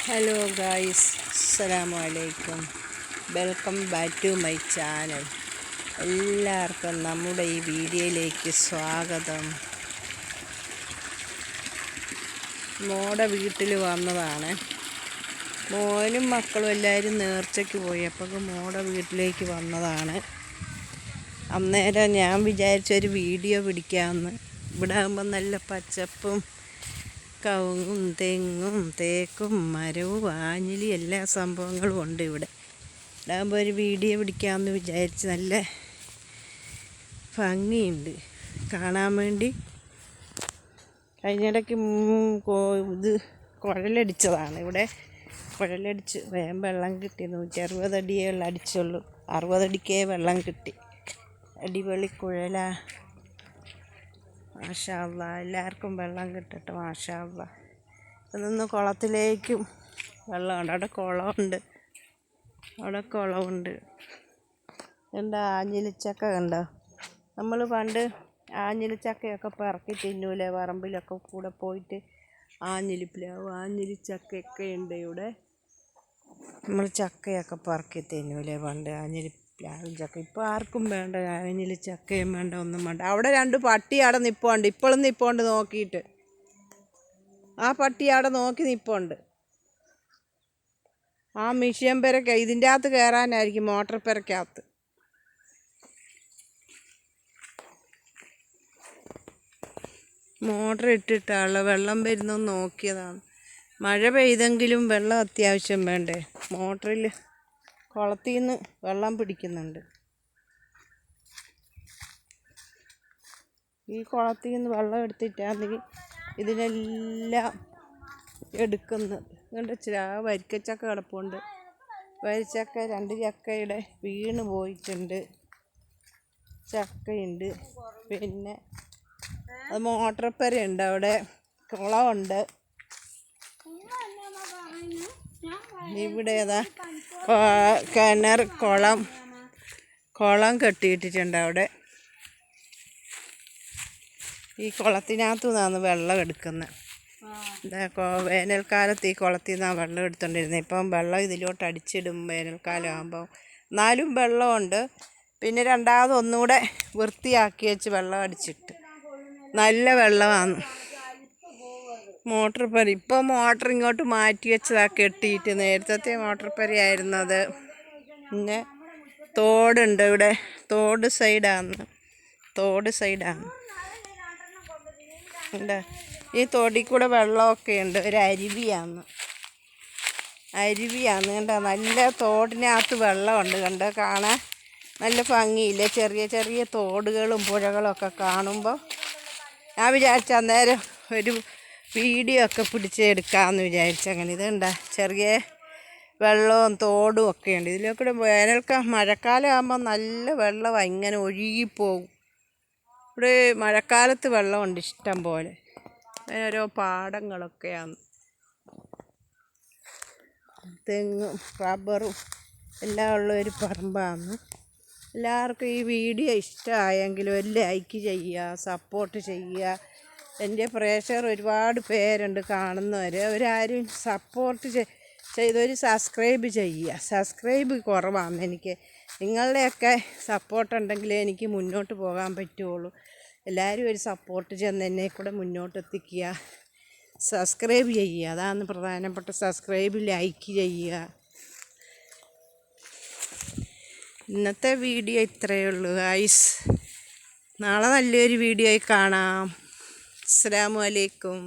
Hello guys, അസ്സലാമു അലൈക്കും. Welcome back to my channel. എല്ലാവർക്കും നമ്മുടെ ഈ വീഡിയോയിലേക്ക് സ്വാഗതം. മോടെ വീട്ടിൽ വന്നതാണ്. മോനും മക്കളും എല്ലാവരും നേർച്ചയ്ക്ക് പോയി. അപ്പോൾ മോടെ വീട്ടിലേക്ക് വന്നതാണ്. അന്നേരം ഞാൻ വിചാരിച്ചൊരു വീഡിയോ പിടിക്കാമെന്ന്. ഇവിടെ ആകുമ്പോൾ നല്ല പച്ചപ്പും കവുങ്ങും തെങ്ങും തേക്കും മരവും ആഞ്ഞിലി എല്ലാ സംഭവങ്ങളും ഉണ്ട്. ഇവിടെ ഇടാകുമ്പോൾ ഒരു വീഡിയോ പിടിക്കാമെന്ന് വിചാരിച്ച്. നല്ല ഭംഗിയുണ്ട് കാണാൻ വേണ്ടി. കഴിഞ്ഞിടയ്ക്ക് ഇത് കുഴലടിച്ചതാണ്. ഇവിടെ കുഴലടിച്ച് വേഗം വെള്ളം കിട്ടി. 160 അടിയേ അടിച്ചുള്ളൂ. 60 അടിക്കേ വെള്ളം കിട്ടി. അടിപൊളി കുഴലാ. മാഷാ അല്ലാ, എല്ലാവർക്കും വെള്ളം കിട്ടട്ടെ. മാഷാ അല്ലാ. ഇതൊന്ന് കുളത്തിലേക്കും വെള്ളമുണ്ട്. അവിടെ കുളമുണ്ട്. എന്താ ആഞ്ഞിലിച്ചക്ക കണ്ടോ? നമ്മൾ പണ്ട് ആഞ്ഞിലിച്ചക്കയൊക്കെ പറക്കി തിന്നൂലേ, പറമ്പിലൊക്കെ കൂടെ പോയിട്ട്. ആഞ്ഞിലിച്ചക്കയൊക്കെ ഉണ്ട് ഇവിടെ. നമ്മൾ ചക്കയൊക്കെ പറക്കി തിന്നൂലേ പണ്ട്, പ്ലാവും ചക്ക. ഇപ്പോൾ ആർക്കും വേണ്ട ചക്കയും വേണ്ട, ഒന്നും വേണ്ട. അവിടെ 2 പട്ടി അവിടെ നിൽപ്പുണ്ട്. ഇപ്പോഴും നിൽപ്പുണ്ട് നോക്കിയിട്ട്. ആ പട്ടി അവിടെ നോക്കി നിൽപ്പുണ്ട്. ആ മിഷ്യൻ പെരക്ക ഇതിൻ്റെ അകത്ത് കയറാനായിരിക്കും, മോട്ടർ പെരക്കകത്ത്. മോട്ടർ ഇട്ടിട്ടുള്ള വെള്ളം വരുന്നെന്ന് നോക്കിയതാണ്. മഴ പെയ്തെങ്കിലും വെള്ളം അത്യാവശ്യം വേണ്ടേ. മോട്ടറിൽ കുളത്തിൽ നിന്ന് വെള്ളം പിടിക്കുന്നുണ്ട്. ഈ കുളത്തിൽ നിന്ന് വെള്ളം എടുത്തിട്ടാണെങ്കിൽ ഇതിനെല്ലാം എടുക്കുന്നത്. കണ്ടിച്ചില്ല, ആ വരിക്കച്ചക്ക കിടപ്പുണ്ട്. വരിച്ചക്ക 2 ചക്കയുടെ വീണ് പോയിട്ടുണ്ട്. ചക്കയുണ്ട്. പിന്നെ അത് മോട്ടർപ്പരയുണ്ട്. അവിടെ കുളമുണ്ട്. ഇവിടെ ഏതാ കിണർ കുളം കെട്ടിയിട്ടിട്ടുണ്ട് അവിടെ. ഈ കുളത്തിനകത്തു നിന്നാണ് വെള്ളം എടുക്കുന്നത്. വേനൽക്കാലത്ത് ഈ കുളത്തിൽ നിന്നാണ് വെള്ളം എടുത്തുകൊണ്ടിരുന്നത്. ഇപ്പം വെള്ളം ഇതിലോട്ട് അടിച്ചിടും വേനൽക്കാലം ആകുമ്പോൾ. എന്നാലും വെള്ളമുണ്ട്. പിന്നെ രണ്ടാമത് ഒന്നുകൂടെ വൃത്തിയാക്കി വെച്ച് വെള്ളം അടിച്ചിട്ട് നല്ല വെള്ളമാണ്. മോട്ടർ പര ഇപ്പോൾ മോട്ടർ ഇങ്ങോട്ട് മാറ്റി വെച്ചതാണ് കെട്ടിയിട്ട്. നേരത്തെ മോട്ടർ പരയായിരുന്നത്. പിന്നെ തോടുണ്ട് ഇവിടെ. തോട് സൈഡാണ്. ഉണ്ട്. ഈ തോടിൽ കൂടെ വെള്ളമൊക്കെ ഉണ്ട്. ഒരു അരുവിയാണ് കണ്ടോ. നല്ല തോടിനകത്ത് വെള്ളമുണ്ട് കണ്ടോ. കാണാൻ നല്ല ഭംഗിയില്ലേ. ചെറിയ ചെറിയ തോടുകളും പുഴകളും ഒക്കെ കാണുമ്പോൾ ഞാൻ വിചാരിച്ച അന്നേരം ഒരു വീഡിയോ ഒക്കെ പിടിച്ചെടുക്കാമെന്ന് വിചാരിച്ചു. അങ്ങനെ ഇതുണ്ട ചെറിയ വെള്ളവും തോടും ഒക്കെ ഉണ്ട്. ഇതിലേക്കൂടെ മഴക്കാലം ആകുമ്പോൾ നല്ല വെള്ളമാണ്. ഇങ്ങനെ ഒഴുകിപ്പോകും. ഇവിടെ മഴക്കാലത്ത് വെള്ളമുണ്ട് ഇഷ്ടം പോലെ. ഓരോ പാടങ്ങളൊക്കെയാണ്. തെങ്ങും റബ്ബറും എല്ലാം ഉള്ള ഒരു പറമ്പാണ്. എല്ലാവർക്കും ഈ വീഡിയോ ഇഷ്ടമായെങ്കിൽ ഒരു ലൈക്ക് ചെയ്യുക, സപ്പോർട്ട് ചെയ്യുക. എൻ്റെ പ്രേക്ഷകർ ഒരുപാട് പേരുണ്ട് കാണുന്നവർ. അവരാരും സപ്പോർട്ട് ചെയ്തൊരു സബ്സ്ക്രൈബ് ചെയ്യുക. സബ്സ്ക്രൈബ് കുറവാണ് എനിക്ക്. നിങ്ങളുടെയൊക്കെ സപ്പോർട്ട് ഉണ്ടെങ്കിലേ എനിക്ക് മുന്നോട്ട് പോകാൻ പറ്റുള്ളൂ. എല്ലാവരും ഒരു സപ്പോർട്ട് ചെന്ന് എന്നെ കൂടെ മുന്നോട്ട് എത്തിക്കുക. സബ്സ്ക്രൈബ് ചെയ്യുക, അതാണ് പ്രധാനപ്പെട്ട. സബ്സ്ക്രൈബ്, ലൈക്ക് ചെയ്യുക. ഇന്നത്തെ വീഡിയോ ഇത്രയേ ഉള്ളൂ ഗൈസ്. നാളെ നല്ലൊരു വീഡിയോയിൽ കാണാം. അസ്സലാമു അലൈക്കും.